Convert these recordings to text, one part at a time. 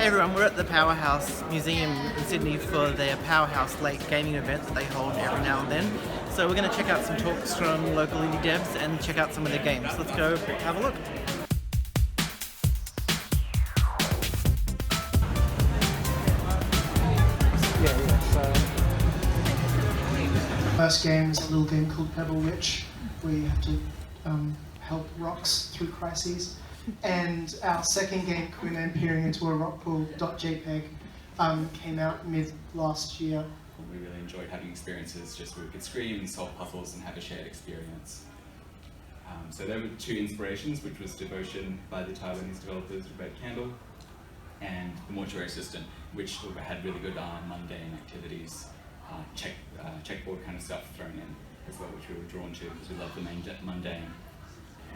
Hey everyone, we're at the Powerhouse Museum in Sydney for their Powerhouse Lake gaming event that they hold every now and then. So we're going to check out some talks from local indie devs and check out some of their games. Let's go have a look. First game is a little game called Pebble Witch, where you have to help rocks through crises. And our second game, Queen and Peering into a Rock Pool.jpg, came out mid last year. We really enjoyed having experiences just where we could scream and solve puzzles and have a shared experience. So there were two inspirations, which was Devotion by the Taiwanese developers Red Candle, and the Mortuary Assistant, which had really good mundane activities, checkboard kind of stuff thrown in as well, which we were drawn to because we love the mundane.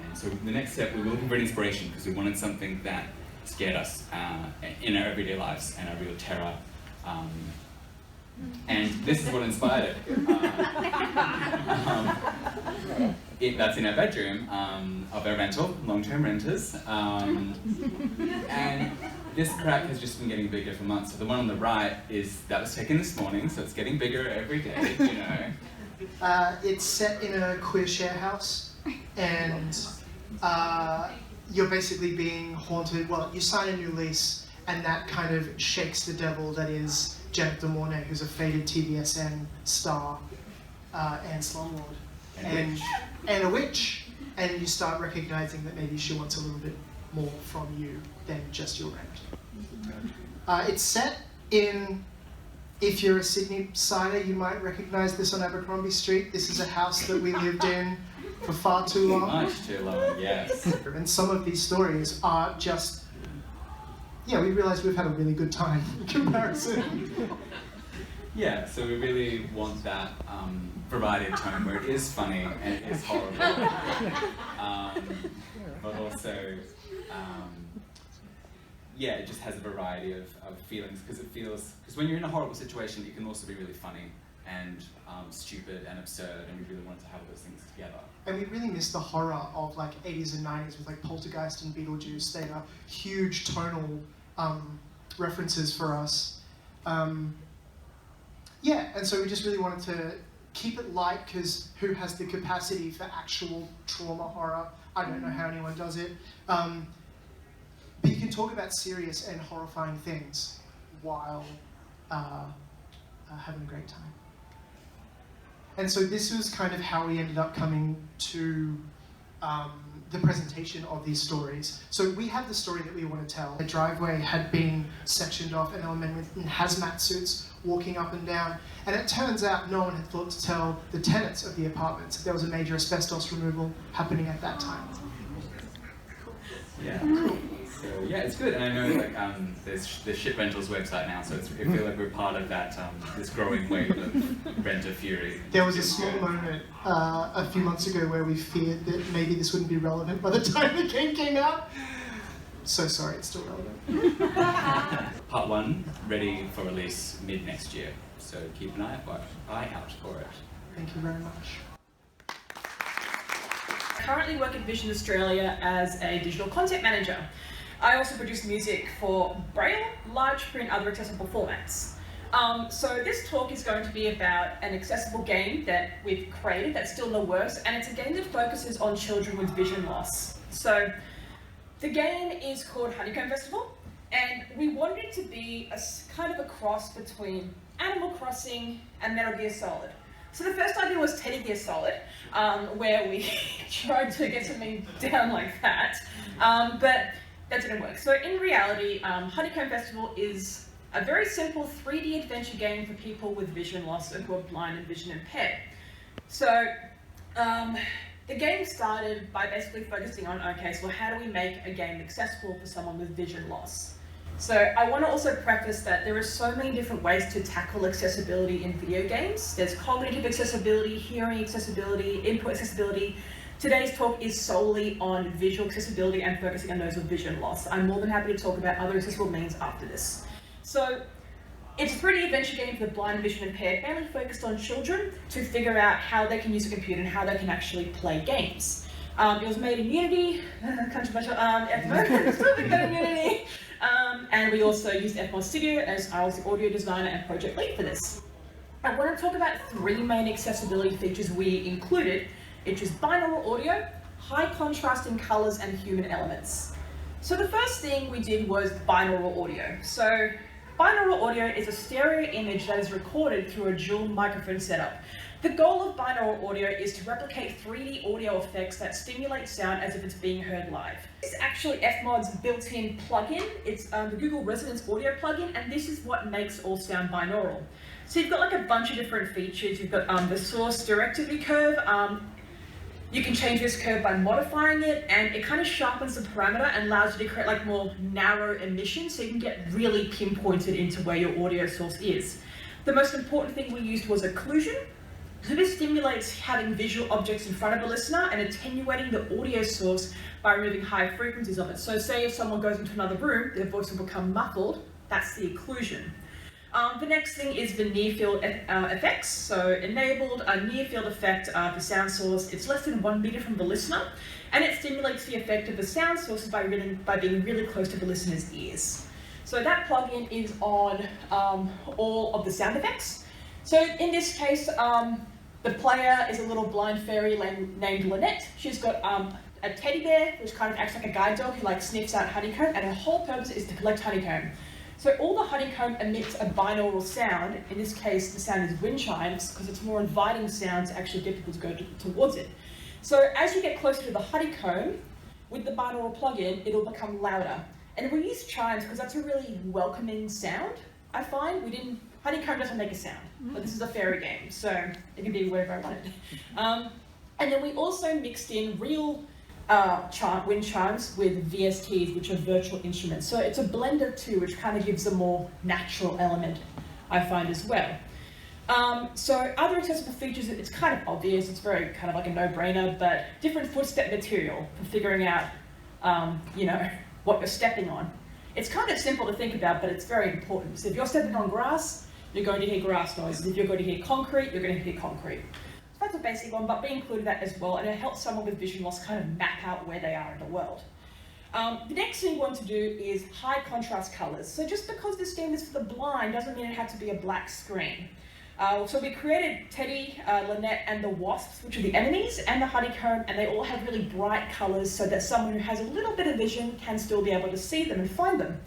And so the next step, we were looking for an inspiration because we wanted something that scared us in our everyday lives and our real terror. And this is what inspired it. That's in our bedroom of our rental, long-term renters. And this crack has just been getting bigger for months. So the one on the right that was taken this morning, so it's getting bigger every day, you know. It's set in a queer share house. And you're basically being haunted. Well, you sign a new lease, and that kind of shakes the devil that is DeMornay, who's a faded TVSN star, and Slumlord, and a witch. And you start recognizing that maybe she wants a little bit more from you than just your rent. It's set in. If you're a Sydney-sider, you might recognize this on Abercrombie Street. This is a house that we lived in for far too long. Much too long, yes. And some of these stories are just, we realize we've had a really good time in comparison. Yeah, so we really want that variety of tone where it is funny and it is horrible, but also, it just has a variety of feelings because when you're in a horrible situation, it can also be really funny and stupid and absurd, and we really wanted to have those things together. And we really miss the horror of like 80s and 90s with like Poltergeist and Beetlejuice. They are huge tonal references for us. And so we just really wanted to keep it light because who has the capacity for actual trauma horror? I don't know how anyone does it. But you can talk about serious and horrifying things while having a great time. And so this was kind of how we ended up coming to the presentation of these stories. So we have the story that we want to tell. The driveway had been sectioned off and there were men in hazmat suits walking up and down. And it turns out no one had thought to tell the tenants of the apartments that there was a major asbestos removal happening at that time. Yeah. Cool. So it's good, and I know there's the Ship Rentals website now, so I feel like we're part of that this growing wave of renter fury. There was a small moment a few months ago where we feared that maybe this wouldn't be relevant by the time the game came out. So sorry, it's still relevant. Part 1 ready for release mid next year, so keep an eye out for it. Thank you very much. I currently work at Vision Australia as a digital content manager. I also produce music for Braille, large print, other accessible formats. So this talk is going to be about an accessible game that we've created that's still in the works, and it's a game that focuses on children with vision loss. So the game is called Honeycomb Festival, and we wanted it to be a kind of a cross between Animal Crossing and Metal Gear Solid. So the first idea was Teddy Gear Solid, where we tried to get something down like that, but that didn't work. So in reality, Honeycomb Festival is a very simple 3D adventure game for people with vision loss or who are blind and vision impaired. So the game started by basically focusing on, okay, so how do we make a game accessible for someone with vision loss? So I want to also preface that there are so many different ways to tackle accessibility in video games. There's cognitive accessibility, hearing accessibility, input accessibility. Today's talk is solely on visual accessibility and focusing on those with vision loss. I'm more than happy to talk about other accessible means after this. So it's a 3D adventure game for the blind and vision impaired, mainly focused on children to figure out how they can use a computer and how they can actually play games. It was made in Unity, controversial, at the moment, it's still being done in Unity. And we also used Vivink Studios, as I was the audio designer and project lead for this. I want to talk about 3 main accessibility features we included, which is binaural audio, high contrasting colors, and human elements. So the first thing we did was binaural audio. So binaural audio is a stereo image that is recorded through a dual microphone setup. The goal of binaural audio is to replicate 3D audio effects that stimulate sound as if it's being heard live. This is actually Fmod's built-in plugin. It's the Google Resonance audio plugin, and this is what makes all sound binaural. So you've got like a bunch of different features. You've got the source directivity curve. You can change this curve by modifying it, and it kind of sharpens the parameter and allows you to create like more narrow emissions, so you can get really pinpointed into where your audio source is. The most important thing we used was occlusion. So this stimulates having visual objects in front of a listener and attenuating the audio source by removing high frequencies of it. So say if someone goes into another room, their voice will become muffled. That's the occlusion. The next thing is the near field effects. So enabled a near field effect of the sound source. It's less than 1 meter from the listener, and it stimulates the effect of the sound sources by being really close to the listener's ears. So that plugin is on all of the sound effects. So in this case, the player is a little blind fairy named Lynette. She's got a teddy bear, which kind of acts like a guide dog who like sniffs out honeycomb, and her whole purpose is to collect honeycomb. So all the honeycomb emits a binaural sound. In this case, the sound is wind chimes, because it's more inviting sound to actually get people to go towards it. So as you get closer to the honeycomb, with the binaural plugin, it'll become louder. And we use chimes because that's a really welcoming sound, I find. Honeycomb doesn't make a sound, but this is a fairy game, so it can be wherever I want it. And then we also mixed in real wind chimes with VSTs, which are virtual instruments. So it's a blend of two, which kind of gives a more natural element, I find, as well. So other accessible features, it's kind of obvious, it's very kind of like a no-brainer, but different footstep material for figuring out, what you're stepping on. It's kind of simple to think about, but it's very important. So if you're stepping on grass, you're going to hear grass noises. If you're going to hear concrete, you're going to hear concrete. So that's a basic one, but we included that as well, and it helps someone with vision loss kind of map out where they are in the world. The next thing we want to do is high contrast colors. So just because this game is for the blind doesn't mean it had to be a black screen. So we created Teddy, Lynette, and the wasps, which are the enemies, and the honeycomb, and they all have really bright colors so that someone who has a little bit of vision can still be able to see them and find them.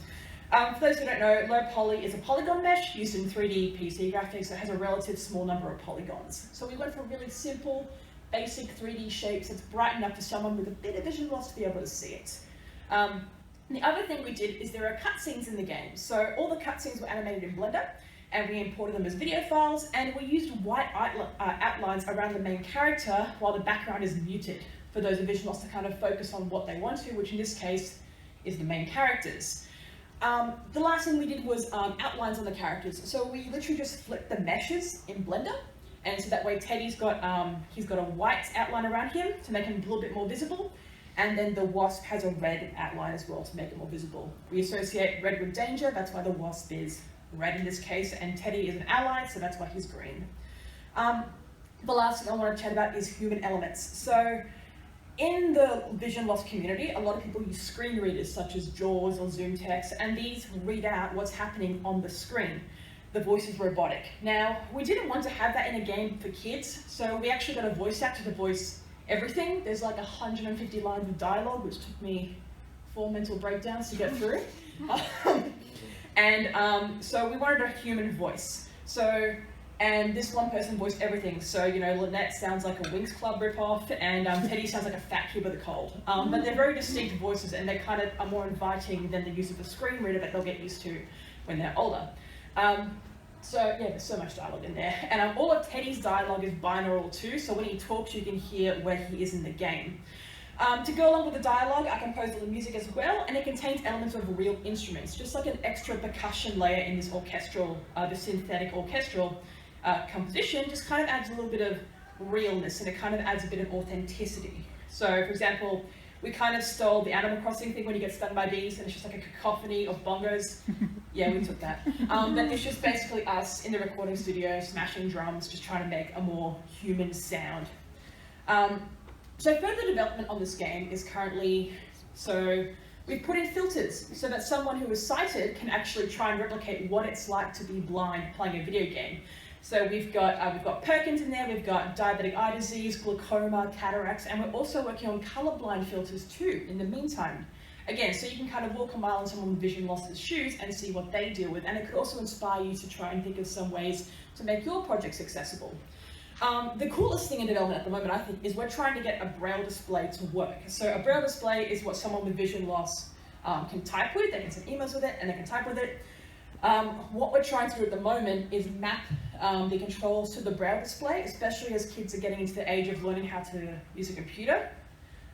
For those who don't know, low poly is a polygon mesh used in 3D PC graphics that has a relative small number of polygons. So we went for really simple, basic 3D shapes that's bright enough for someone with a bit of vision loss to be able to see it. The other thing we did is there are cutscenes in the game. So all the cutscenes were animated in Blender, and we imported them as video files, and we used white outlines around the main character while the background is muted for those with vision loss to kind of focus on what they want to, which in this case is the main characters. The last thing we did was outlines on the characters. So we literally just flipped the meshes in Blender, and so that way Teddy's got he's got a white outline around him to make him a little bit more visible, and then the wasp has a red outline as well to make it more visible. We associate red with danger, that's why the wasp is red in this case, and Teddy is an ally, so that's why he's green. The last thing I want to chat about is human elements. So in the vision loss community, a lot of people use screen readers such as JAWS or Zoom Text, and these read out what's happening on the screen. The voice is robotic. Now, we didn't want to have that in a game for kids, so we actually got a voice actor to voice everything. There's like 150 lines of dialogue, which took me 4 mental breakdowns to get through. So we wanted a human voice. And this one person voiced everything. So, Lynette sounds like a Winx Club ripoff, and Teddy sounds like a fat kid with a cold. But they're very distinct voices, and they kind of are more inviting than the use of a screen reader that they'll get used to when they're older. There's so much dialogue in there. And all of Teddy's dialogue is binaural too, so when he talks, you can hear where he is in the game. To go along with the dialogue, I composed all the music as well, and it contains elements of real instruments, just like an extra percussion layer in this orchestral, the synthetic orchestral composition just kind of adds a little bit of realness, and it kind of adds a bit of authenticity. So, for example, we kind of stole the Animal Crossing thing when you get stung by bees, and it's just like a cacophony of bongos. Yeah, we took that. But it's just basically us in the recording studio smashing drums, just trying to make a more human sound. So further development on this game is currently, we We've put in filters so that someone who is sighted can actually try and replicate what it's like to be blind playing a video game. So we've got Perkins in there, we've got diabetic eye disease, glaucoma, cataracts, and we're also working on colorblind filters too in the meantime. Again, so you can kind of walk a mile in someone with vision loss's shoes and see what they deal with, and it could also inspire you to try and think of some ways to make your projects accessible. The coolest thing in development at the moment, I think, is we're trying to get a braille display to work. So a braille display is what someone with vision loss can type with. They can send emails with it, and they can type with it. What we're trying to do at the moment is map the controls to the braille display, especially as kids are getting into the age of learning how to use a computer.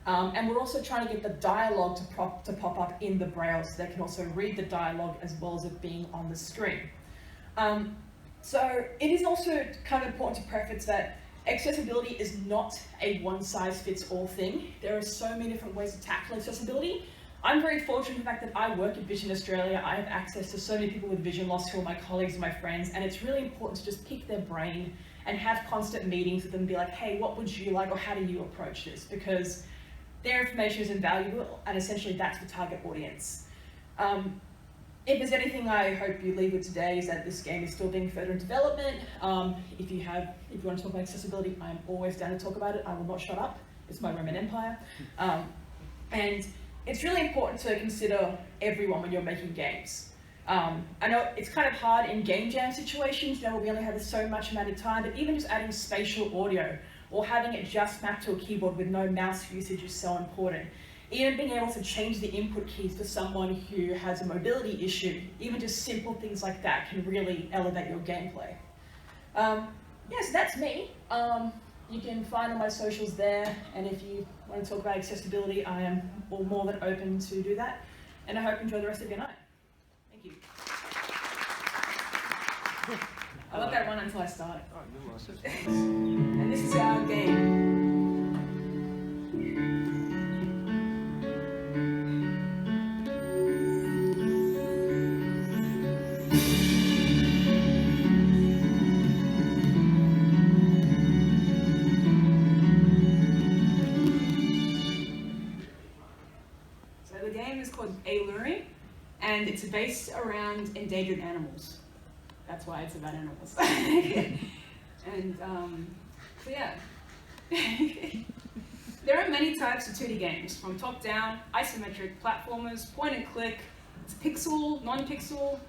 And we're also trying to get the dialogue to pop up in the braille so they can also read the dialogue as well as it being on the screen. So it is also kind of important to preface that accessibility is not a one-size-fits-all thing. There are so many different ways to tackle accessibility. I'm very fortunate in the fact that I work at Vision Australia. I have access to so many people with vision loss who are my colleagues and my friends, and it's really important to just pick their brain and have constant meetings with them and be like, hey, what would you like, or how do you approach this? Because their information is invaluable, and essentially that's the target audience. If there's anything I hope you leave with today is that this game is still being further in development. If you want to talk about accessibility, I'm always down to talk about it. I will not shut up. It's my Roman Empire. And it's really important to consider everyone when you're making games. I know it's kind of hard in game jam situations, where we only have so much amount of time, but even just adding spatial audio or having it just mapped to a keyboard with no mouse usage is so important. Even being able to change the input keys for someone who has a mobility issue, even just simple things like that can really elevate your gameplay. So that's me. You can find all my socials there, and if you want to talk about accessibility, I am more than open to do that. And I hope you enjoy the rest of your night. Thank you. I'll let that run until I start. And this is our game. Ailuri, and it's based around endangered animals. That's why it's about animals. And so yeah. There are many types of 2D games, from top-down, isometric, platformers, point-and-click, pixel, non-pixel.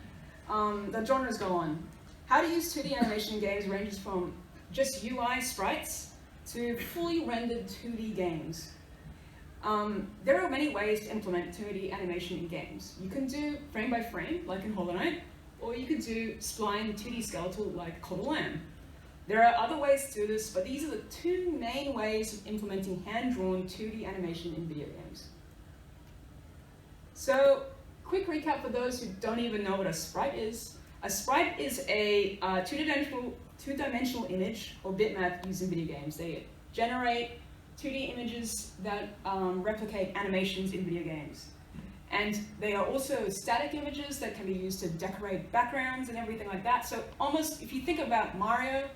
The genres go on. How to use 2D animation in games ranges from just UI sprites to fully rendered 2D games. There are many ways to implement 2D animation in games. You can do frame by frame, like in Hollow Knight, or you could do spline 2D skeletal, like Cult of Lamb. There are other ways to do this, but these are the two main ways of implementing hand-drawn 2D animation in video games. So, quick recap for those who don't even know what a sprite is. A sprite is a two-dimensional image or bitmap used in video games. They generate 2D images that replicate animations in video games. And they are also static images that can be used to decorate backgrounds and everything like that. So almost, if you think about Mario,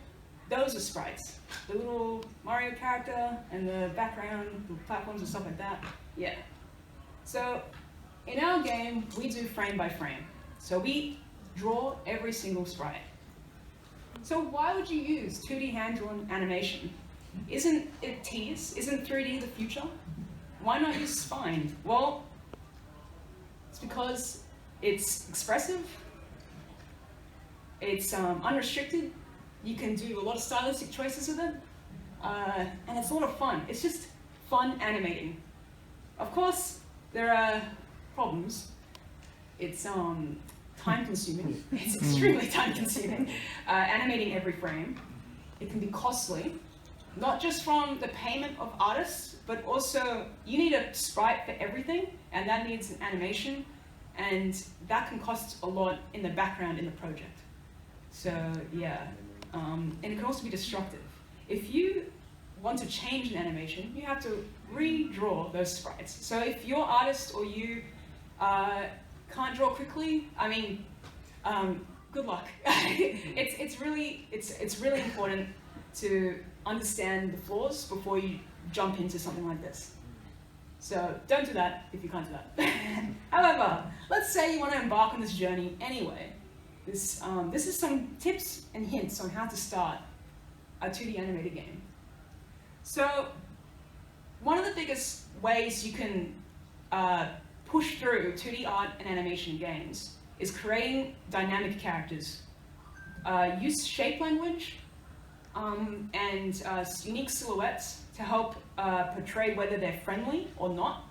those are sprites. The little Mario character and the background, the platforms and stuff like that, yeah. So in our game, we do frame by frame. So we draw every single sprite. So why would you use 2D hand-drawn animation? Isn't it tedious? Isn't 3D the future? Why not use spine? Well, it's because it's expressive, it's unrestricted, you can do a lot of stylistic choices with it, and it's a lot of fun. It's just fun animating. Of course, there are problems. It's time-consuming. It's extremely time-consuming. Animating every frame. It can be costly. Not just from the payment of artists, but also you need a sprite for everything, and that needs an animation, and that can cost a lot in the background in the project. So yeah, and it can also be destructive. If you want to change an animation, you have to redraw those sprites. So if your artist or you can't draw quickly, I mean, good luck. It's really important to understand the flaws before you jump into something like this. So don't do that if you can't do that. However, let's say you want to embark on this journey anyway. This is some tips and hints on how to start a 2D animated game. So one of the biggest ways you can push through 2D art and animation games is creating dynamic characters. Use shape language and unique silhouettes to help portray whether they're friendly or not,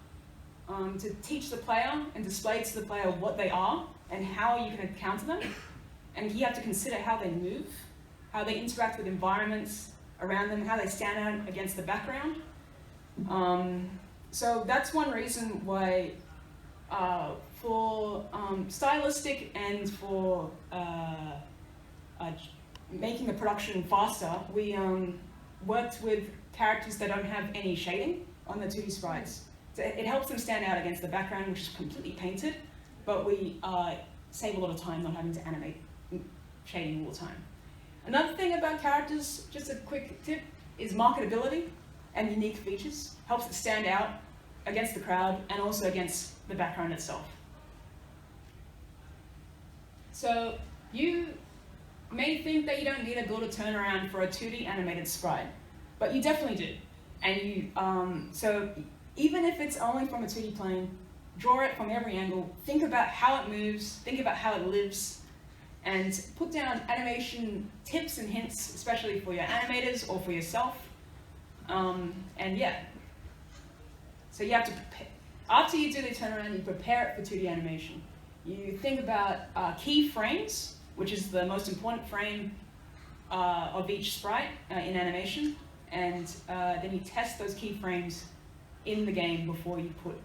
to teach the player and display to the player what they are and how you can encounter them. And you have to consider how they move, how they interact with environments around them, how they stand out against the background. So that's one reason why for stylistic and for making the production faster, we worked with characters that don't have any shading on the 2D sprites. So it helps them stand out against the background, which is completely painted, but we save a lot of time not having to animate shading all the time. Another thing about characters, just a quick tip, is marketability and unique features. Helps it stand out against the crowd and also against the background itself. So you may think that you don't need to build a turnaround for a 2D animated sprite, but you definitely do. And you, so even if it's only from a 2D plane, draw it from every angle, think about how it moves, think about how it lives, and put down animation tips and hints, especially for your animators or for yourself. And yeah, so you have to prepare. After you do the turnaround, you prepare it for 2D animation. You think about keyframes, which is the most important frame of each sprite in animation, and then you test those keyframes in the game before you put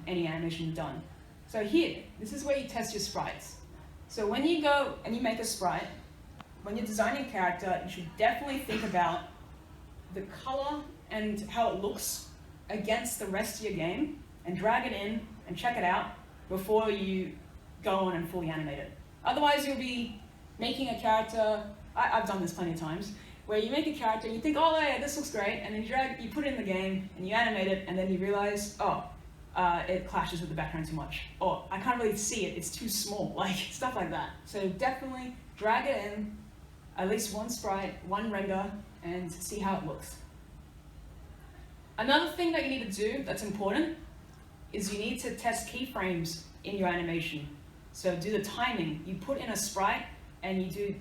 any animation done. So here, this is where you test your sprites. So when you go and you make a sprite, when you're designing a character, you should definitely think about the color and how it looks against the rest of your game, and drag it in and check it out before you go on and fully animate it. Otherwise, you'll be making a character, I've done this plenty of times, where you make a character and you think, oh yeah, this looks great, and then you put it in the game and you animate it, and then you realize, oh, it clashes with the background too much, or I can't really see it, it's too small, like stuff like that. So definitely drag it in, at least one sprite, one render, and see how it looks. Another thing that you need to do that's important is you need to test keyframes in your animation. So do the timing. You put in a sprite and you do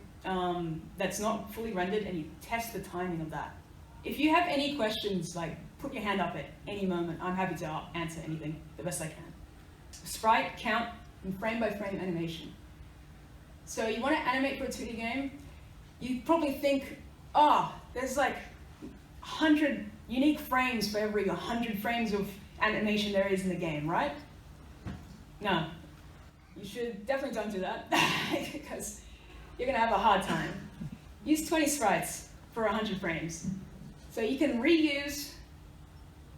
that's not fully rendered, and you test the timing of that. If you have any questions, like put your hand up at any moment. I'm happy to answer anything the best I can. Sprite count and frame by frame animation. So you want to animate for a 2D game, you probably think, oh, there's like 100 unique frames for every 100 frames of animation there is in the game, right? No. You should definitely don't do that because you're going to have a hard time. Use 20 sprites for 100 frames. So you can reuse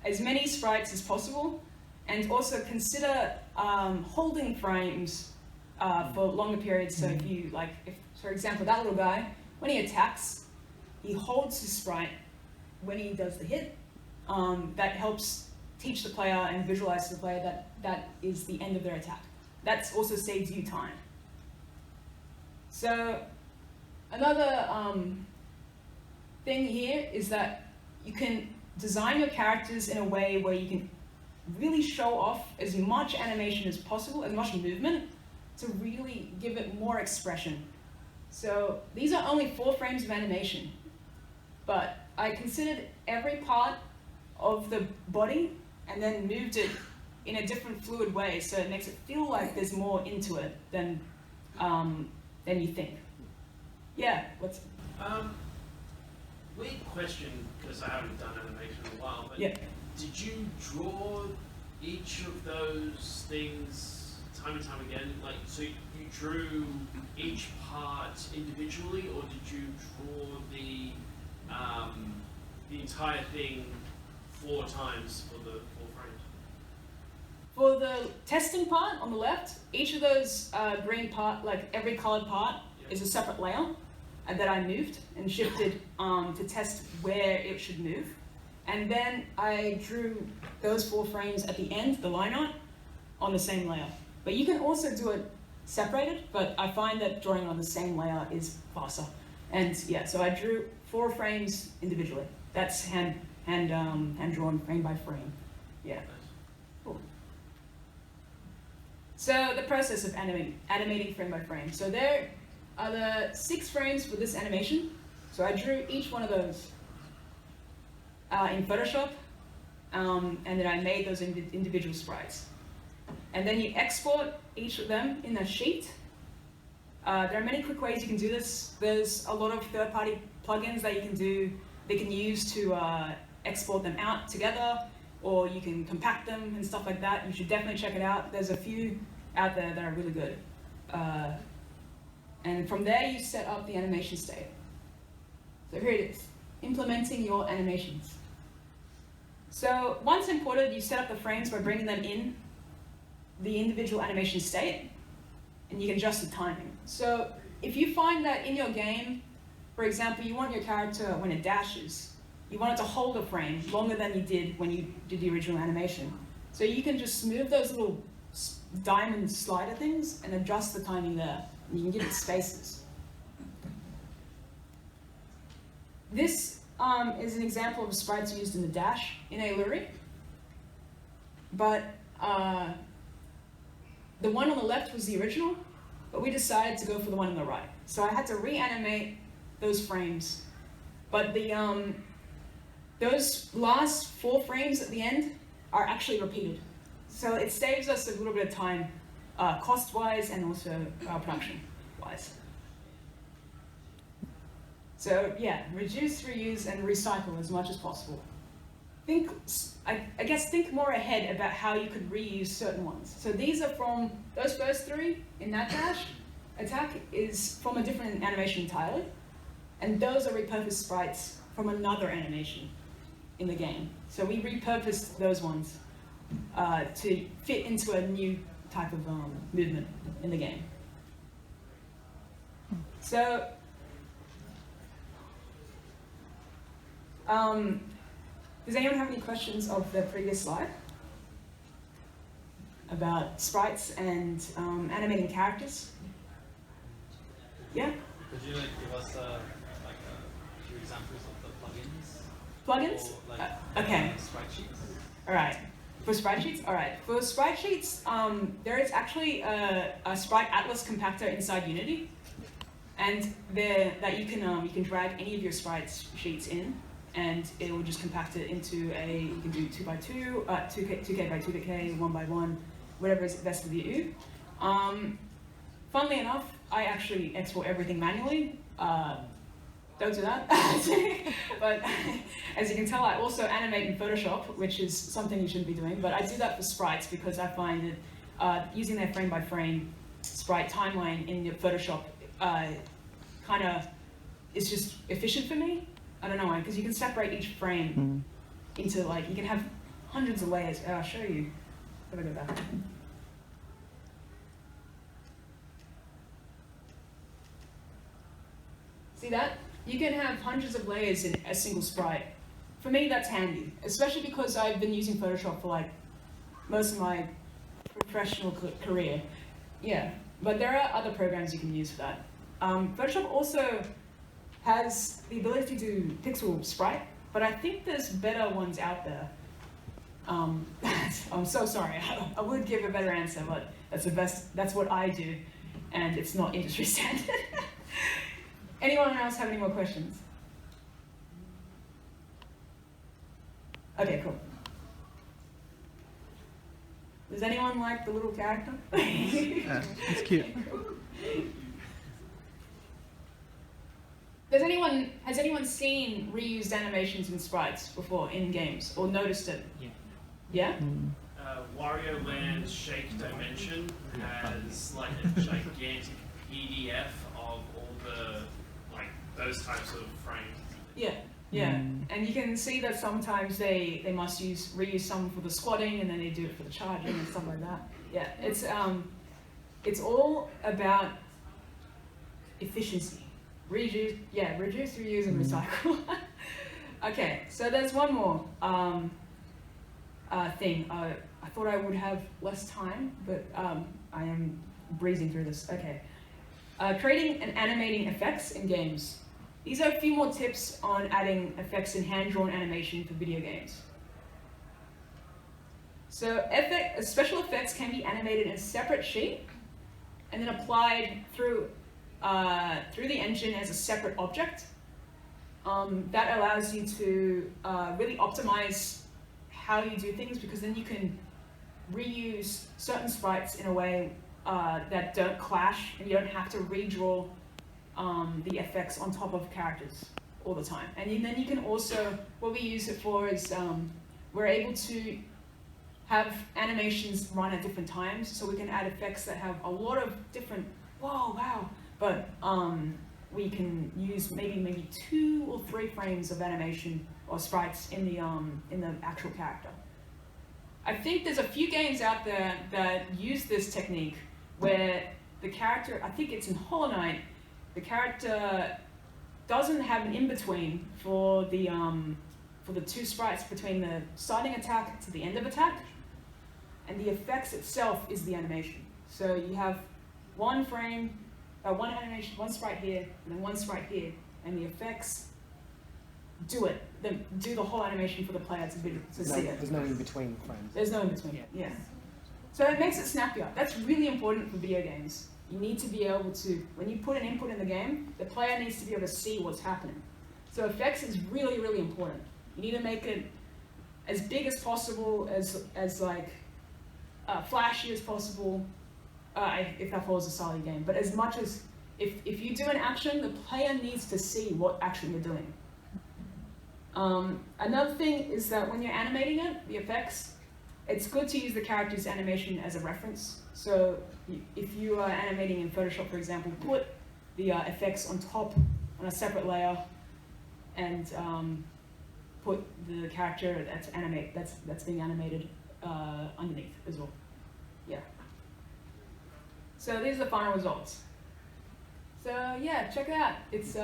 as many sprites as possible, and also consider holding frames for longer periods. So if you, like, if, for example, that little guy, when he attacks, he holds his sprite when he does the hit. That helps teach the player and visualize to the player that that is the end of their attack. That also saves you time. So another thing here is that you can design your characters in a way where you can really show off as much animation as possible, as much movement, to really give it more expression. So these are only 4 frames of animation, but I considered every part of the body and then moved it in a different fluid way, so it makes it feel like there's more into it than you think. Yeah, what's... Weird question, because I haven't done animation in a while, but yeah. Did you draw each of those things time and time again? Like, so you drew each part individually, or did you draw the entire thing 4 times for the 4 frames? For the testing part on the left, each of those green part, like every colored part, is a separate layer that I moved and shifted to test where it should move. and then I drew those 4 frames at the end, the line art, on the same layer. But you can also do it separated, but I find that drawing on the same layer is faster. And yeah, so I drew 4 frames individually. That's hand drawn frame by frame. Yeah. Cool. So the process of animating frame by frame. So there are the 6 frames for this animation. So I drew each one of those in Photoshop, and then I made those individual sprites. And then you export each of them in a sheet. There are many quick ways you can do this. There's a lot of third-party plugins that you can use to export them out together, or you can compact them and stuff like that. You should definitely check it out. There's a few out there that are really good. And from there, you set up the animation state. So here it is, implementing your animations. So once imported, you set up the frames by bringing them in the individual animation state, and you can adjust the timing. So if you find that in your game, for example, you want your character, when it dashes, you want it to hold a frame longer than you did when you did the original animation. So you can just move those little diamond slider things and adjust the timing there. And you can give it spaces. This is an example of sprites used in the dash in Ailuri. But the one on the left was the original, but we decided to go for the one on the right. So I had to reanimate those frames. But those last 4 frames at the end are actually repeated. So it saves us a little bit of time, cost-wise and also production-wise. So yeah, reduce, reuse, and recycle as much as possible. I guess think more ahead about how you could reuse certain ones. So these are from, those first 3 in that dash, attack is from a different animation entirely. And those are repurposed sprites from another animation in the game. So we repurposed those ones to fit into a new type of movement in the game. So, does anyone have any questions of the previous slide about sprites and animating characters? Yeah? Could you give us a few examples of the plugins? Plugins? Or, okay. Sprite sheets? All right. For sprite sheets? All right. For sprite sheets, there is actually a sprite atlas compactor inside Unity, and that you can drag any of your sprite sheets in, and it will just compact it into you can do 2x2, 2K by 2K, 1x1, whatever is best for you. Funnily enough, I actually export everything manually. Don't do that. But as you can tell, I also animate in Photoshop, which is something you shouldn't be doing. But I do that for sprites because I find that using their frame by frame sprite timeline in your Photoshop kind of is just efficient for me. I don't know why, because you can separate each frame into you can have hundreds of layers. I'll show you. Let me go back. See that? You can have hundreds of layers in a single sprite. For me, that's handy, especially because I've been using Photoshop for most of my professional career. Yeah, but there are other programs you can use for that. Photoshop also has the ability to do pixel sprite, but I think there's better ones out there. I'm so sorry. I would give a better answer, but that's what I do, and it's not industry standard. Anyone else have any more questions? Okay, cool. Does anyone like the little character? It's cute. Has anyone seen reused animations in sprites before in games, or noticed it? Yeah. Yeah? Wario Land's Shake Dimension has a gigantic PDF of all those types of frames. Yeah, yeah. And you can see that sometimes they must reuse some for the squatting, and then they do it for the charging and stuff like that. Yeah, it's all about efficiency. Reduce, reuse, and recycle. Okay, so there's one more thing. I thought I would have less time, but I am breezing through this. Okay. Creating and animating effects in games. These are a few more tips on adding effects in hand-drawn animation for video games. So special effects can be animated in a separate sheet and then applied through the engine as a separate object. That allows you to really optimize how you do things, because then you can reuse certain sprites in a way that don't clash, and you don't have to redraw the effects on top of characters all the time. And then you can also, what we use it for is we're able to have animations run at different times, so we can add effects that have a lot of different, whoa, wow, but we can use maybe 2 or 3 frames of animation or sprites in the actual character. I think there's a few games out there that use this technique where the character, I think it's in Hollow Knight, the character doesn't have an in-between for the 2 sprites between the starting attack to the end of attack, and the effects itself is the animation. So you have one frame, one animation, one sprite here, and then one sprite here, and the effects do it. Then do the whole animation for the player to see it. There's no in-between frames. There's no in-between, yeah. So it makes it snappier. That's really important for video games. You need to be able to, when you put an input in the game, the player needs to be able to see what's happening. So effects is really, really important. You need to make it as big as possible, as like flashy as possible, if that follows a solid game. But as much as, if you do an action, the player needs to see what action you're doing. Another thing is that when you're animating it, the effects, it's good to use the character's animation as a reference. So if you are animating in Photoshop, for example, put the effects on top on a separate layer, and put the character that's being animated underneath as well. Yeah. So these are the final results. So yeah, check it out. It's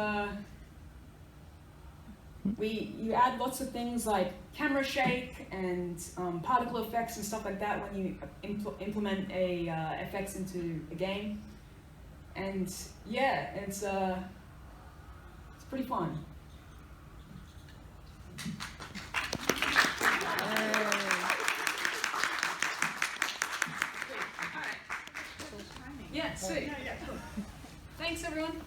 you add lots of things like camera shake and particle effects and stuff like that when you implement effects into a game. And yeah, it's pretty fun. Yeah, sweet. Thanks, everyone.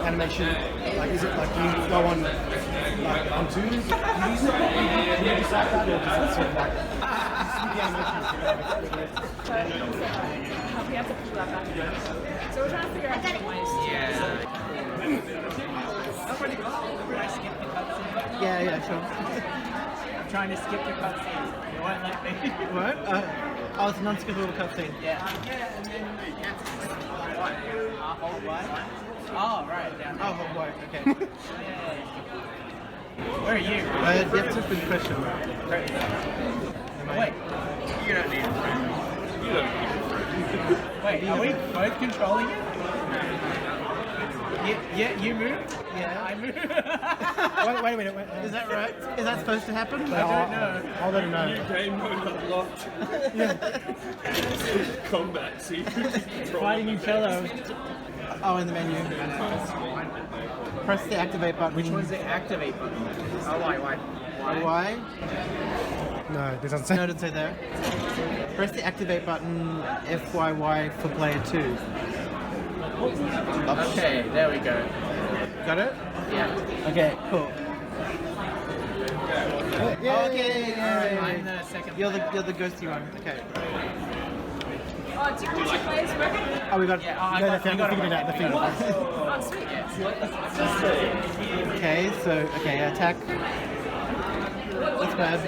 Animation, like, is it like you go on like onto use it? Can you decide that, or does it sort of like the animation? We have to pull that back. So we're trying to figure out some ways. Yeah, sure. I'm trying to skip the cutscene. They won't let me. What? Oh, it's a non-skippable cutscene. Yeah, and then hold Y. Oh, right, down there. Oh, hold Y, okay. Where are you? That's a good question. Wait. You don't need a friend. You don't need a friend. Wait, are we both controlling it? Yeah, you move? Yeah. I move. Wait a minute. Is that right? Is that supposed to happen? I don't know. I'll let him know. New game mode unlocked. Combat, see? Fighting each other. Oh, in the menu. Press the activate button. Which one's the activate button? Oh, why? Y? No, it doesn't say. No, it doesn't say there. Press the activate button FYY for player 2. Okay, there we go. Got it? Yeah. Okay, cool. Yeah. Okay, I'm the second. you're the ghosty one. Okay. Oh, do you want to play as well? Oh, we got. Yeah, I got figured it out. They figured it out. Oh, sweet. Okay, so attack. That's bad.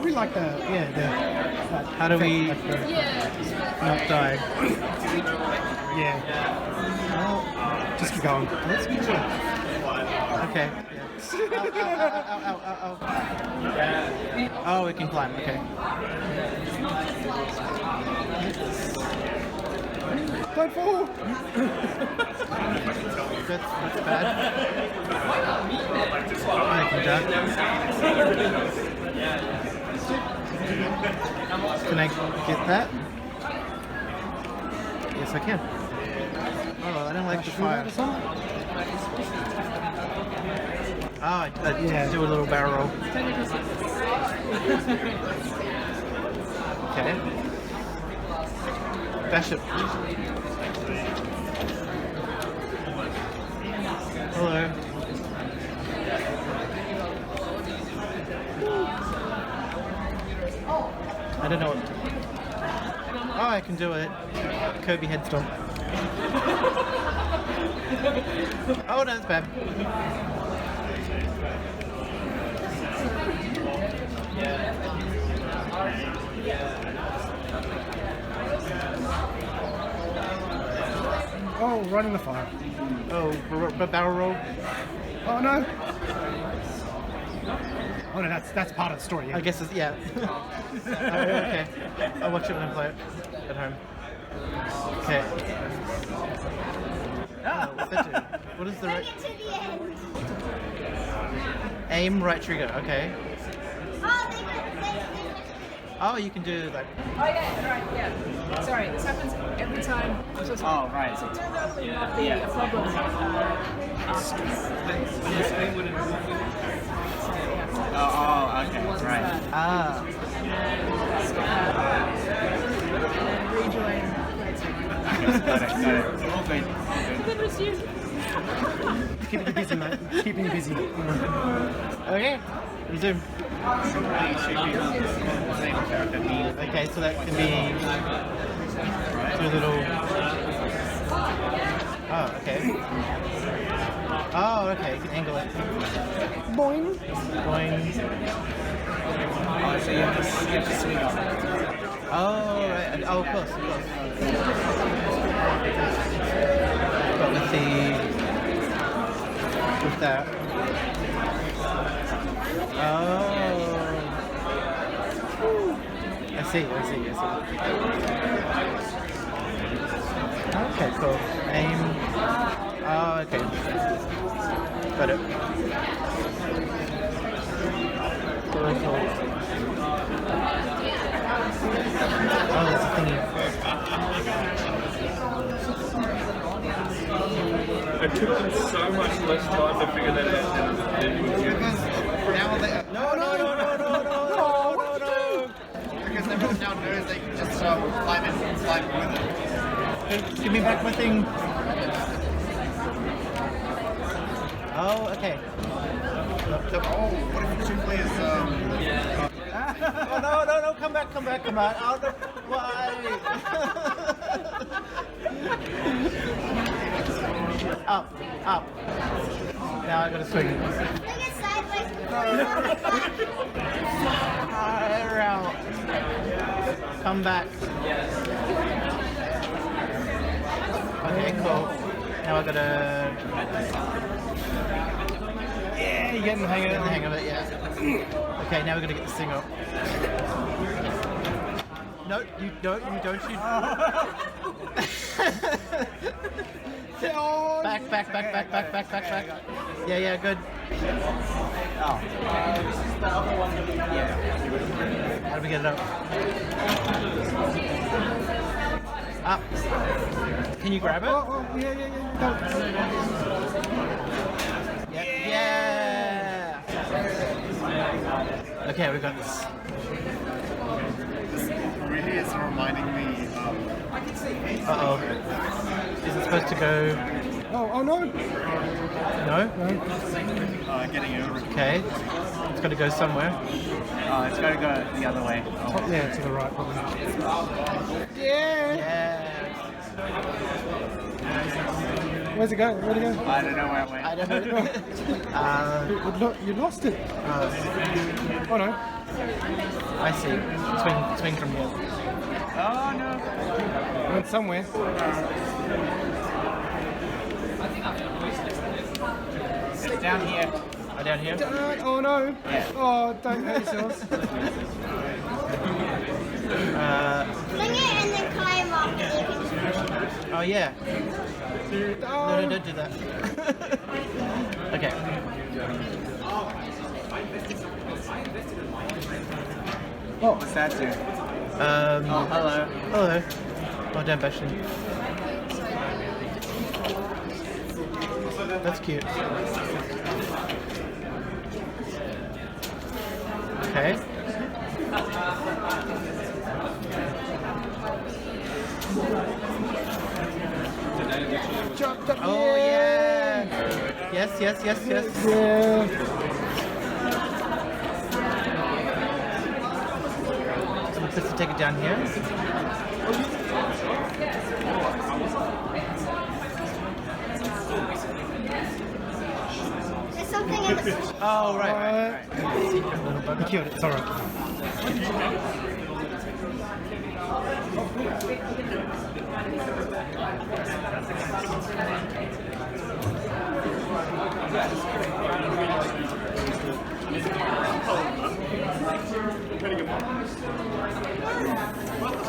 We like How do we not die? Yeah. Well, just keep going. Let's keep going. Okay. Ow. Oh, we can climb. Okay. Don't fall! That's bad. I can duck. Can I get that? Yes, I can. Oh, I don't like the fire. Oh, I do a little barrel roll. Okay. Dash it. Hello. I don't know what. Oh, I can do it. Kirby head stomp. Oh, no, that's bad. Oh, right in the fire. Oh, barrel roll. Oh no! Oh no, that's part of the story. Yeah. I guess it's, yeah. Okay. I'll watch it when I play it at home. Okay. Oh, what's that do? What is the right? Bring it to the end. Aim right trigger, okay. Oh, Oh, you can do like. Oh yeah, right, yeah. Sorry, this happens every time. I'm so sorry. Oh, right. So it turns out to not be a problem. Oh, okay, right. Ah. And then rejoin. Got it. All good. Then resume. Keeping you busy, mate. Keeping you busy. Okay. Resume. Okay, so that can be two little. Oh, okay. Oh, okay. You can angle it. Boing. Boing. Oh, so you have to swing up. Oh, right. Oh, of course. But with that. Oh. I see. Okay, cool. Aim. Oh, okay. Got it. Cool. Oh, there's a thingy. It took them so much less time to figure that out than it would give. Now they No. because everyone now knows they can just climb with it. Give me back my thing. Oh, okay. Oh, what if two players? Oh, no, come back. Oh, no, why? Up. Now I gotta swing. Bring it sideways. Fire out. Come back. Okay, cool. Now I gotta. Yeah, you're getting the hang of it. Yeah. Okay, now we're gonna get this thing up. No, you don't shoot. Back. Yeah, good. Oh. How do we get it up? Up. Can you grab it? Oh, yeah. Yeah. Okay, we got this. Really, it's reminding me. Uh-oh. Is it supposed to go? Oh no! No? Getting over. Okay. It's got to go somewhere. Oh, it's got to go the other way. Oh. Yeah, to the right, probably. Yeah. Where's it go? Where'd it go? I don't know where it went. I don't know. You lost it. Oh no. I see. Swing from here. Oh no. It went somewhere. It's down here. Oh, down here? Oh no. Yeah. Oh, don't hurt yourselves. Bring it and then climb up. And you can just push it. Oh, Oh yeah. No, don't do that. Okay. What's that do? Oh, hello. Hello. Oh, damn, Bastion. That's cute. Okay. Oh yeah. Yes. Yeah. So we're supposed to take it down here. There's something in the Oh right. Secret little bug. You killed it. It's alright.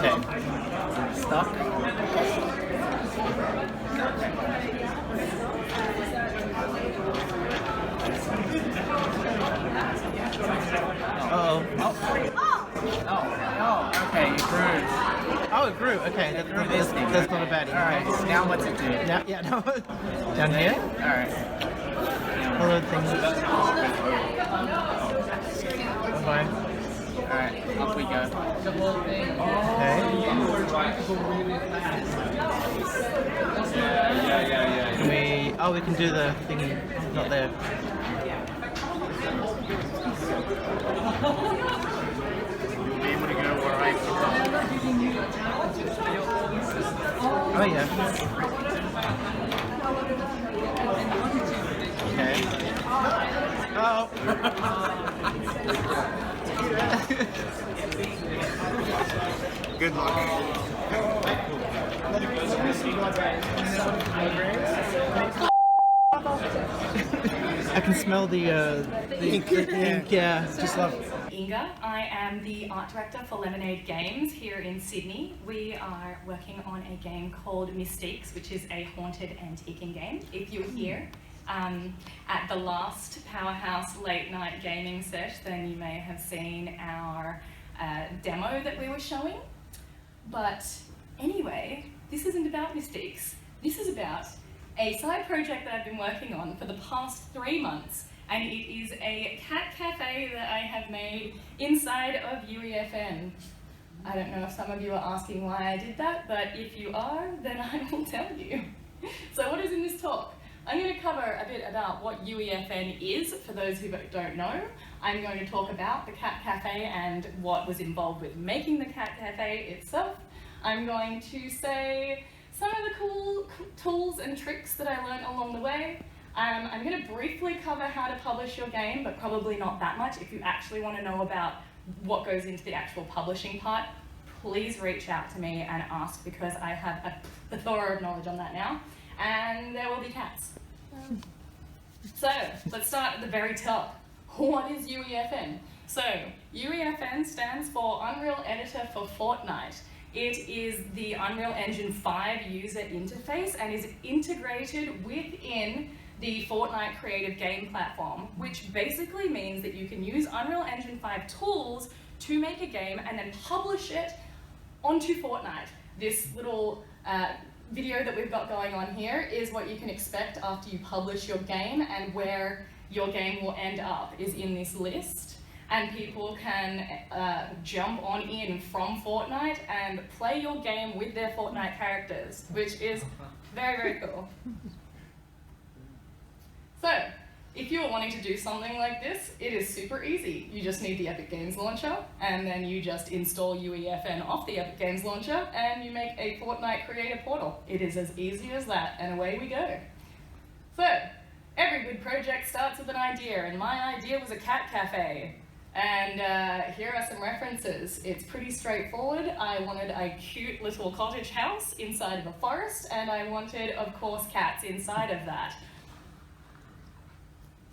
Okay. Stuck. Uh-oh. Oh, okay, it grew. Oh, it grew. Okay, that's not a baddie. Alright, now what's it do? Now, yeah, no. Down here? Alright. Hello, things. Bye. Alright, off we go. Okay. Can we... Oh, we can do the thingy. Not there. You'll be able to go where I Oh, yeah. Okay. Oh. Good luck. I can smell the ink. Yeah. Just love. Inge. I am the art director for Lemonade Games here in Sydney. We are working on a game called Mystiques, which is a haunted antiquing game. If you were here at the last Powerhouse late night gaming set, then you may have seen our demo that we were showing. But anyway, this isn't about Mystiques. This is about a side project that I've been working on for the past 3 months, and it is a cat cafe that I have made inside of UEFN. I don't know if some of you are asking why I did that, but if you are, then I will tell you. So what is in this talk? I'm going to cover a bit about what UEFN is, for those who don't know. I'm going to talk about the cat cafe and what was involved with making the cat cafe itself. I'm going to say some of the cool tools and tricks that I learned along the way. I'm going to briefly cover how to publish your game, but probably not that much. If you actually want to know about what goes into the actual publishing part, please reach out to me and ask, because I have a plethora of knowledge on that now. And there will be cats. So, let's start at the very top. What is UEFN? So, UEFN stands for Unreal Editor for Fortnite. It is the Unreal Engine 5 user interface and is integrated within the Fortnite creative game platform, which basically means that you can use Unreal Engine 5 tools to make a game and then publish it onto Fortnite. This little video that we've got going on here is what you can expect after you publish your game, and where your game will end up is in this list. And people can jump on in from Fortnite and play your game with their Fortnite characters, which is very, very cool. So, if you're wanting to do something like this, it is super easy. You just need the Epic Games Launcher, and then you just install UEFN off the Epic Games Launcher, and you make a Fortnite creator portal. It is as easy as that, and away we go. So, every good project starts with an idea, and my idea was a cat cafe. And here are some references. It's pretty straightforward. I wanted a cute little cottage house inside of a forest, and I wanted, of course, cats inside of that.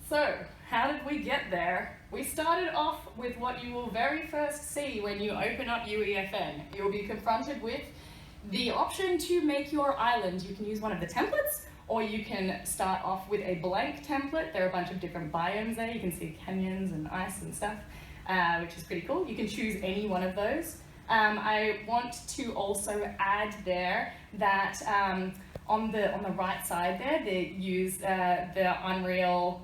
So, how did we get there? We started off with what you will very first see when you open up UEFN. You'll be confronted with the option to make your island, you can use one of the templates, or you can start off with a blank template. There are a bunch of different biomes there. You can see canyons and ice and stuff, which is pretty cool. You can choose any one of those. I want to also add there that on the right side there, they use the Unreal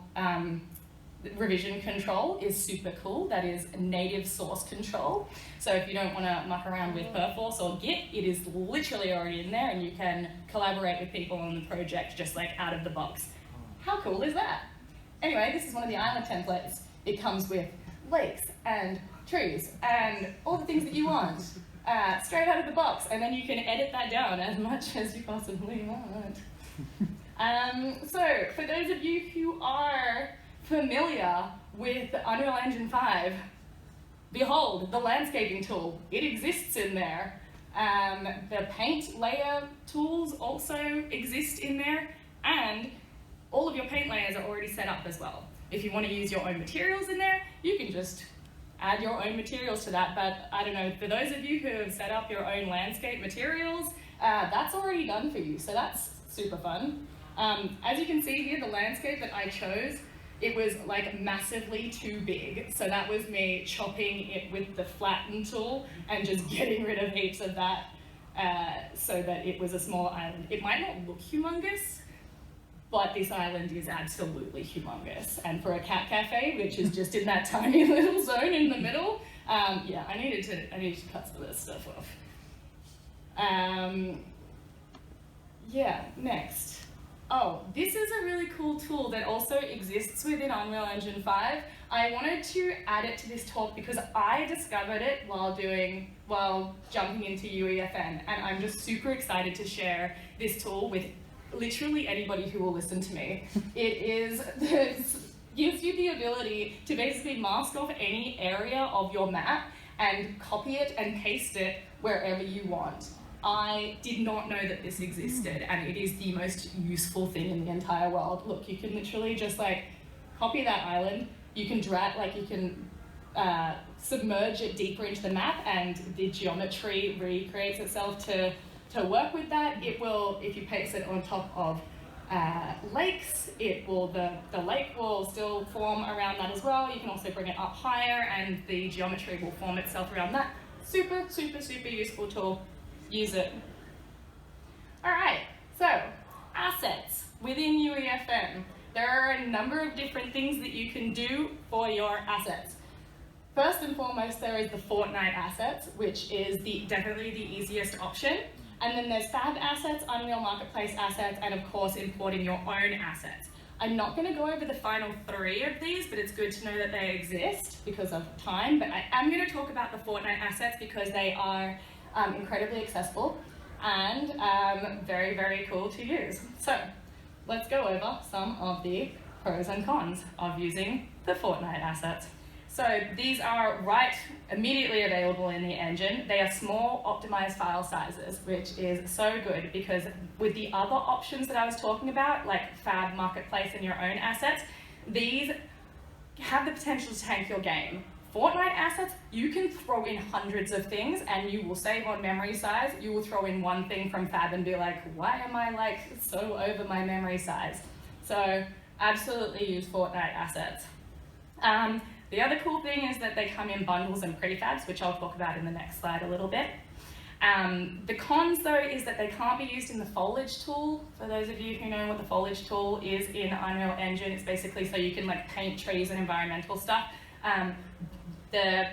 revision control is super cool. That is native source control. So if you don't want to muck around with Perforce or Git, it is literally already in there, and you can collaborate with people on the project just like out of the box. How cool is that? Anyway, this is one of the island templates. It comes with lakes and trees and all the things that you want straight out of the box, and then you can edit that down as much as you possibly want. So for those of you who are familiar with Unreal Engine 5, behold, the landscaping tool. It exists in there. The paint layer tools also exist in there, and all of your paint layers are already set up as well. If you want to use your own materials in there, you can just add your own materials to that. But I don't know, for those of you who have set up your own landscape materials, that's already done for you, so that's super fun. As you can see here, the landscape that I chose, it was like massively too big. So that was me chopping it with the flatten tool and just getting rid of heaps of that so that it was a small island. It might not look humongous, but this island is absolutely humongous. And for a cat cafe, which is just in that tiny little zone in the middle, yeah, I needed to cut some of this stuff off. Yeah, next. Oh, this is a really cool tool that also exists within Unreal Engine 5. I wanted to add it to this talk because I discovered it while jumping into UEFN, and I'm just super excited to share this tool with literally anybody who will listen to me. Gives you the ability to basically mask off any area of your map and copy it and paste it wherever you want. I did not know that this existed, and it is the most useful thing in the entire world. Look, you can literally just like copy that island, you can drag, like you can submerge it deeper into the map, and the geometry recreates itself to work with that. It will, if you paste it on top of lakes, it will, the lake will still form around that as well. You can also bring it up higher, and the geometry will form itself around that. Super, super, super useful tool. Use it. All right, so assets within UEFN. There are a number of different things that you can do for your assets. First and foremost, there is the Fortnite assets, which is definitely the easiest option. And then there's Fab assets, Unreal Marketplace assets, and of course importing your own assets. I'm not going to go over the final 3 of these, but it's good to know that they exist because of time. But I am going to talk about the Fortnite assets because they are incredibly accessible and very, very cool to use. So let's go over some of the pros and cons of using the Fortnite assets. So these are immediately available in the engine. They are small optimized file sizes, which is so good because with the other options that I was talking about, like Fab, Marketplace, and your own assets, these have the potential to tank your game. Fortnite assets, you can throw in hundreds of things and you will save on memory size. You will throw in one thing from Fab and be like, why am I like so over my memory size? So absolutely use Fortnite assets. The other cool thing is that they come in bundles and prefabs, which I'll talk about in the next slide a little bit. The cons though is that they can't be used in the foliage tool. For those of you who know what the foliage tool is in Unreal Engine, it's basically so you can like paint trees and environmental stuff. The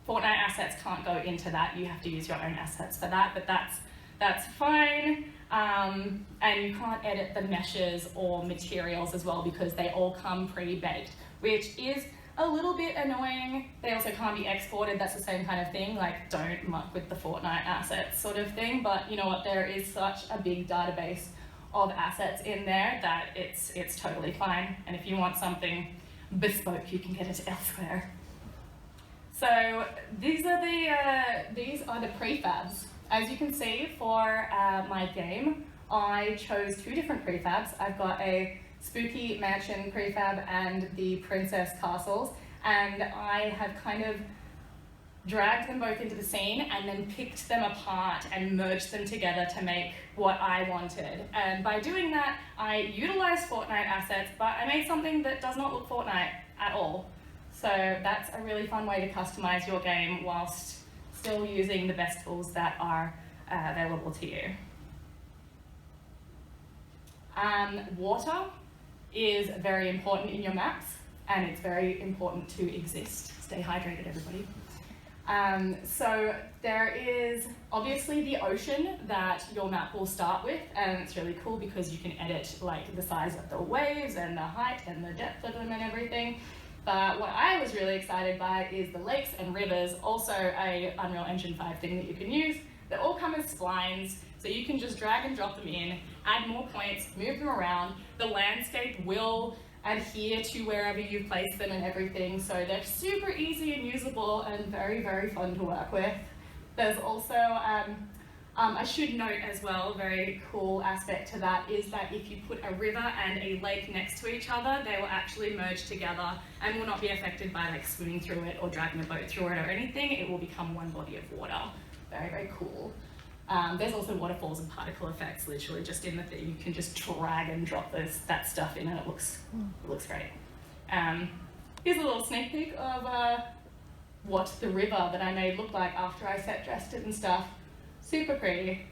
Fortnite assets can't go into that. You have to use your own assets for that, but that's fine. And you can't edit the meshes or materials as well because they all come pre-baked, which is a little bit annoying. They also can't be exported. That's the same kind of thing, like don't muck with the Fortnite assets sort of thing. But you know what, there is such a big database of assets in there that it's totally fine. And if you want something bespoke, you can get it elsewhere. So these are the prefabs. As you can see for my game, I chose 2 different prefabs. I've got a Spooky Mansion prefab and the Princess Castles, and I have kind of dragged them both into the scene, and then picked them apart and merged them together to make what I wanted. And by doing that, I utilized Fortnite assets, but I made something that does not look Fortnite at all. So that's a really fun way to customize your game whilst still using the best tools that are available to you. Water is very important in your maps, and it's very important to exist. Stay hydrated, everybody. So there is obviously the ocean that your map will start with, and it's really cool because you can edit like the size of the waves and the height and the depth of them and everything. But what I was really excited by is the lakes and rivers, also a Unreal Engine 5 thing that you can use. They all come as splines, so you can just drag and drop them in, add more points, move them around. The landscape will adhere to wherever you place them and everything, so they're super easy and usable and very, very fun to work with. There's also, I should note as well, a very cool aspect to that is that if you put a river and a lake next to each other, they will actually merge together and will not be affected by like swimming through it or dragging a boat through it or anything. It will become one body of water. Very, very cool. There's also waterfalls and particle effects literally just in the thing. You can just drag and drop that stuff in and it looks great. Here's a little sneak peek of what the river that I made looked like after I set dressed it and stuff. Super pretty.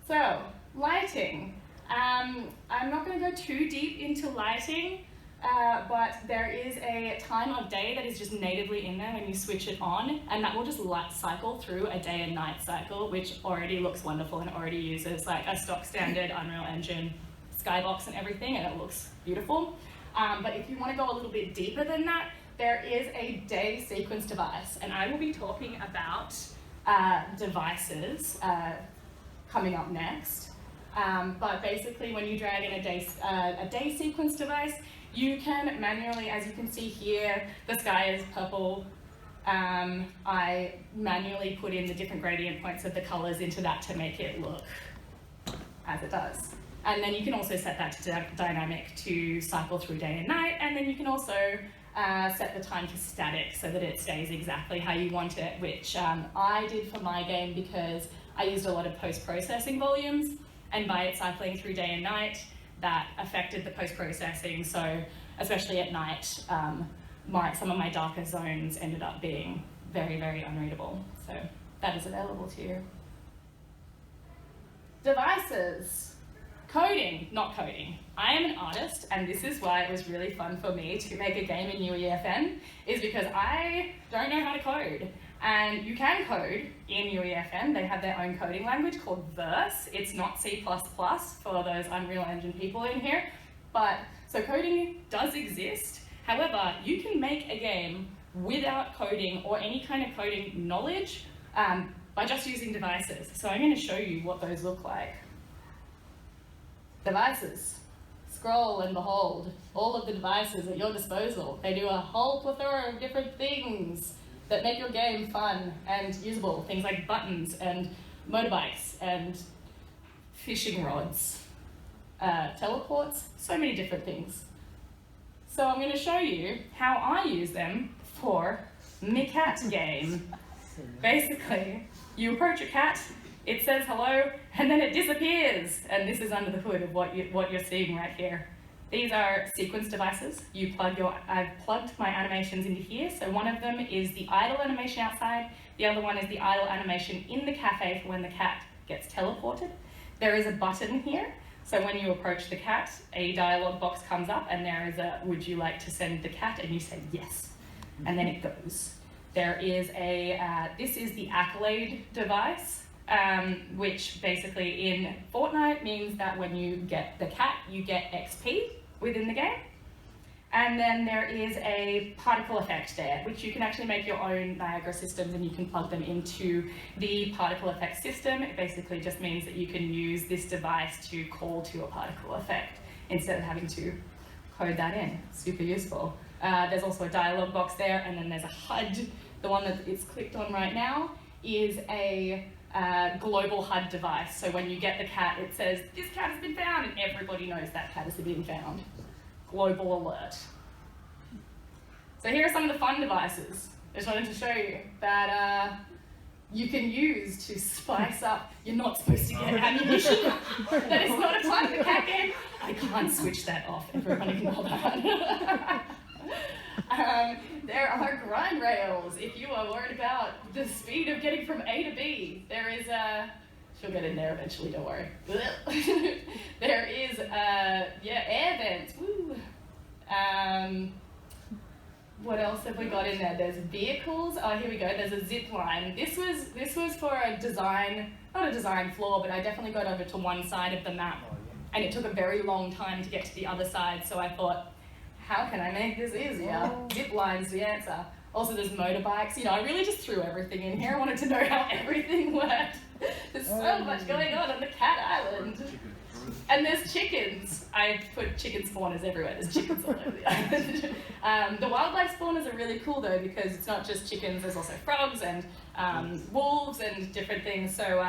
So, lighting. I'm not going to go too deep into lighting, but there is a time of day that is just natively in there when you switch it on, and that will just light cycle through a day and night cycle, which already looks wonderful and already uses like a stock standard Unreal Engine skybox and everything, and it looks beautiful. But if you want to go a little bit deeper than that, there is a day sequence device, and I will be talking about devices coming up next. But basically when you drag in a day sequence device, you can manually, as you can see here, the sky is purple. I manually put in the different gradient points of the colors into that to make it look as it does. And then you can also set that to dynamic to cycle through day and night, and then you can also set the time to static so that it stays exactly how you want it, which I did for my game because I used a lot of post-processing volumes, and by it cycling through day and night, that affected the post-processing. So especially at night, some of my darker zones ended up being very, very unreadable. So that is available to you. Devices. Coding, not coding. I am an artist, and this is why it was really fun for me to make a game in UEFN, is because I don't know how to code. And you can code in UEFN. They have their own coding language called Verse. It's not C++ for those Unreal Engine people in here. But, so coding does exist. However, you can make a game without coding or any kind of coding knowledge by just using devices. So I'm going to show you what those look like. Devices. Scroll and behold all of the devices at your disposal. They do a whole plethora of different things that make your game fun and usable. Things like buttons and motorbikes and fishing rods, teleports, so many different things. So I'm going to show you how I use them for my cat game. Basically, you approach a cat, it says hello, and then it disappears. And this is under the hood of what you're seeing right here. These are sequence devices. I've plugged my animations into here. So one of them is the idle animation outside. The other one is the idle animation in the cafe for when the cat gets teleported. There is a button here. So when you approach the cat, a dialog box comes up and there is a, would you like to send the cat? And you say yes. And then it goes. There is this is the accolade device. Which basically in Fortnite means that when you get the cat, you get XP within the game. And then there is a particle effect there, which you can actually make your own Niagara systems and you can plug them into the particle effect system. It basically just means that you can use this device to call to a particle effect instead of having to code that in. Super useful. There's also a dialog box there, and then there's a HUD. The one that it's clicked on right now is a global HUD device. So when you get the cat, it says, this cat has been found, and everybody knows that cat has been found. Global alert. So here are some of the fun devices. I just wanted to show you that you can use to spice up. You're not supposed to get ammunition. That is not a part of the cat game. I can't switch that off. Everybody can know that. There are grind rails. If you are worried about the speed of getting from A to B, there is a... She'll get in there eventually, don't worry. There is, air vents. Woo. What else have we got in there? There's vehicles. Oh, here we go. There's a zip line. This was for a design, not a design flaw, but I definitely got over to one side of the map, and it took a very long time to get to the other side. So I thought, how can I make this easier? Zip line's the answer. Also, there's motorbikes. You know, I really just threw everything in here. I wanted to know how everything worked. There's so much going on the cat island. And there's chickens. I put chicken spawners everywhere. There's chickens all over the island. The wildlife spawners are really cool though, because it's not just chickens, there's also frogs and wolves and different things. So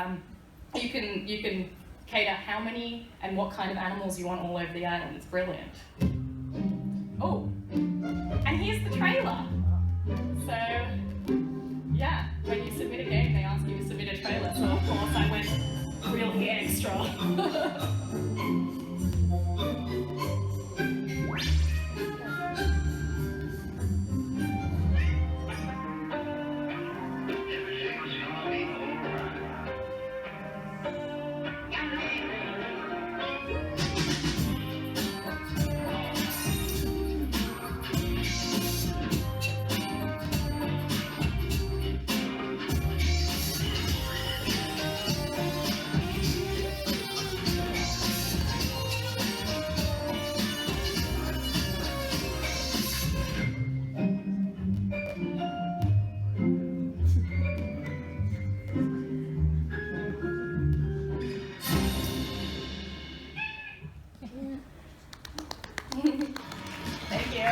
you can cater how many and what kind of animals you want all over the island. It's brilliant. Oh, and here's the trailer. So, yeah, when you submit a game, they ask you to submit a trailer. So of course I went really extra. Thank you.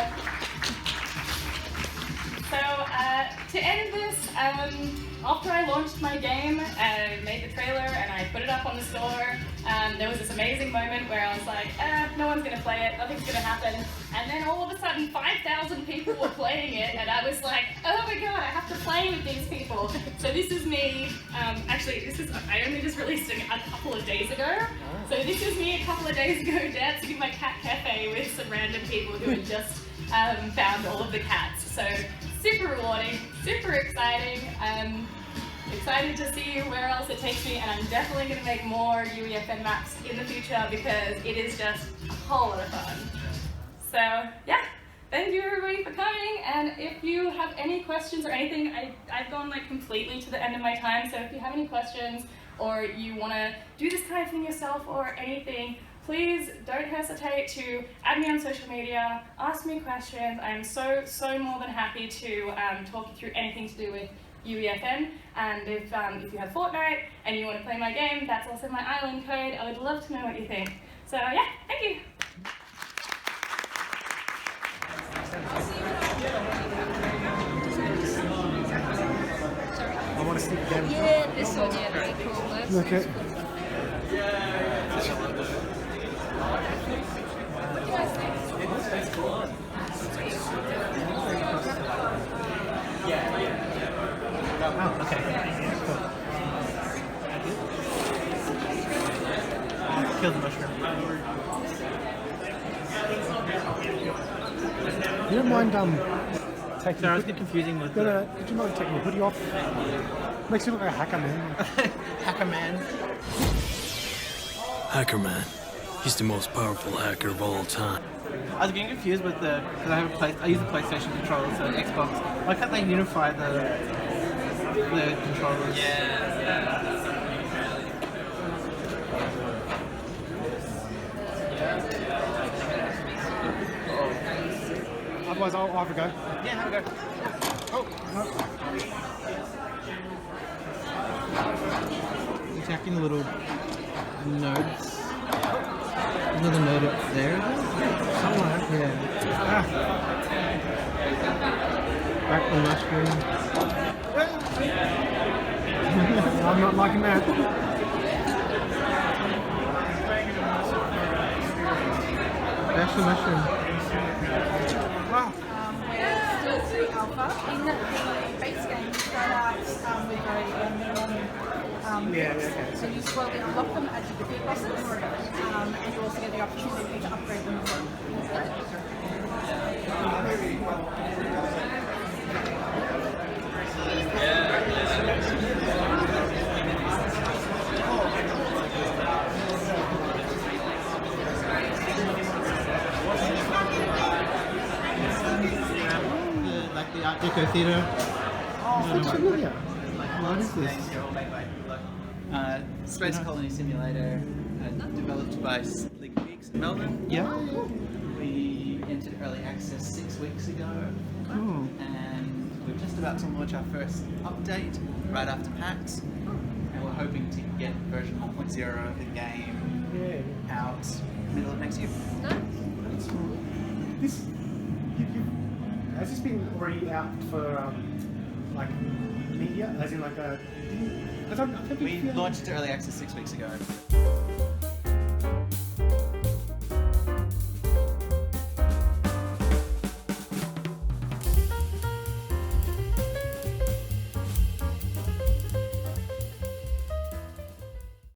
So to end this, after I launched my game and made the trailer and I put it up on the store, there was this amazing moment where I was like, no one's going to play it, nothing's going to happen. And then all of a sudden 5,000 people were playing it and I was like, oh my god, I have to play with these people. So this is me, I only just released it a couple of days ago. So this is me a couple of days ago dancing in my cat cafe with some random people who had just found all of the cats. So super rewarding, super exciting. Excited to see where else it takes me, and I'm definitely going to make more UEFN maps in the future because it is just a whole lot of fun. So yeah, thank you everybody for coming, and if you have any questions or anything, I've gone like completely to the end of my time, so if you have any questions or you want to do this kind of thing yourself or anything, please don't hesitate to add me on social media, ask me questions. I'm so more than happy to talk you through anything to do with UEFN, and if you have Fortnite and you want to play my game, that's also my island code. I would love to know what you think. So yeah, thank you. I want to see the game. Yeah, this one, yeah, very cool. Okay. What do I think? Oh, okay. Cool. Kill the mushroom. You don't mind taking Sorry, I was getting confusing with no, could you mind taking your hoodie off? Makes you look like a hacker man. Hacker man. Hacker man. He's the most powerful hacker of all time. I was getting confused with because I use the PlayStation controller, so Xbox. Why can't they unify the controllers? Otherwise, I'll have a go. Yeah, have a go. Oh, no. Attacking the little nodes. Another node up there. Somewhere. Yeah. Ah. Back the mushroom. I'm not liking that. Bash the mushroom. Wow. We're still However, in the base game, you start out with a minimum. So you slowly unlock them as you defeat bosses, and you also get the opportunity to upgrade them as well. Like the Art Deco Theatre. Oh, that's familiar. What is this? Space Colony Simulator, developed by League Geeks in Melbourne. Yeah. We entered early access 6 weeks ago. Cool. And we're just about to launch our first update right after PAX. And we're hoping to get version 1.0 of the game out middle of next year. Has this been already out for like media? As in like a. We launched to early access 6 weeks ago.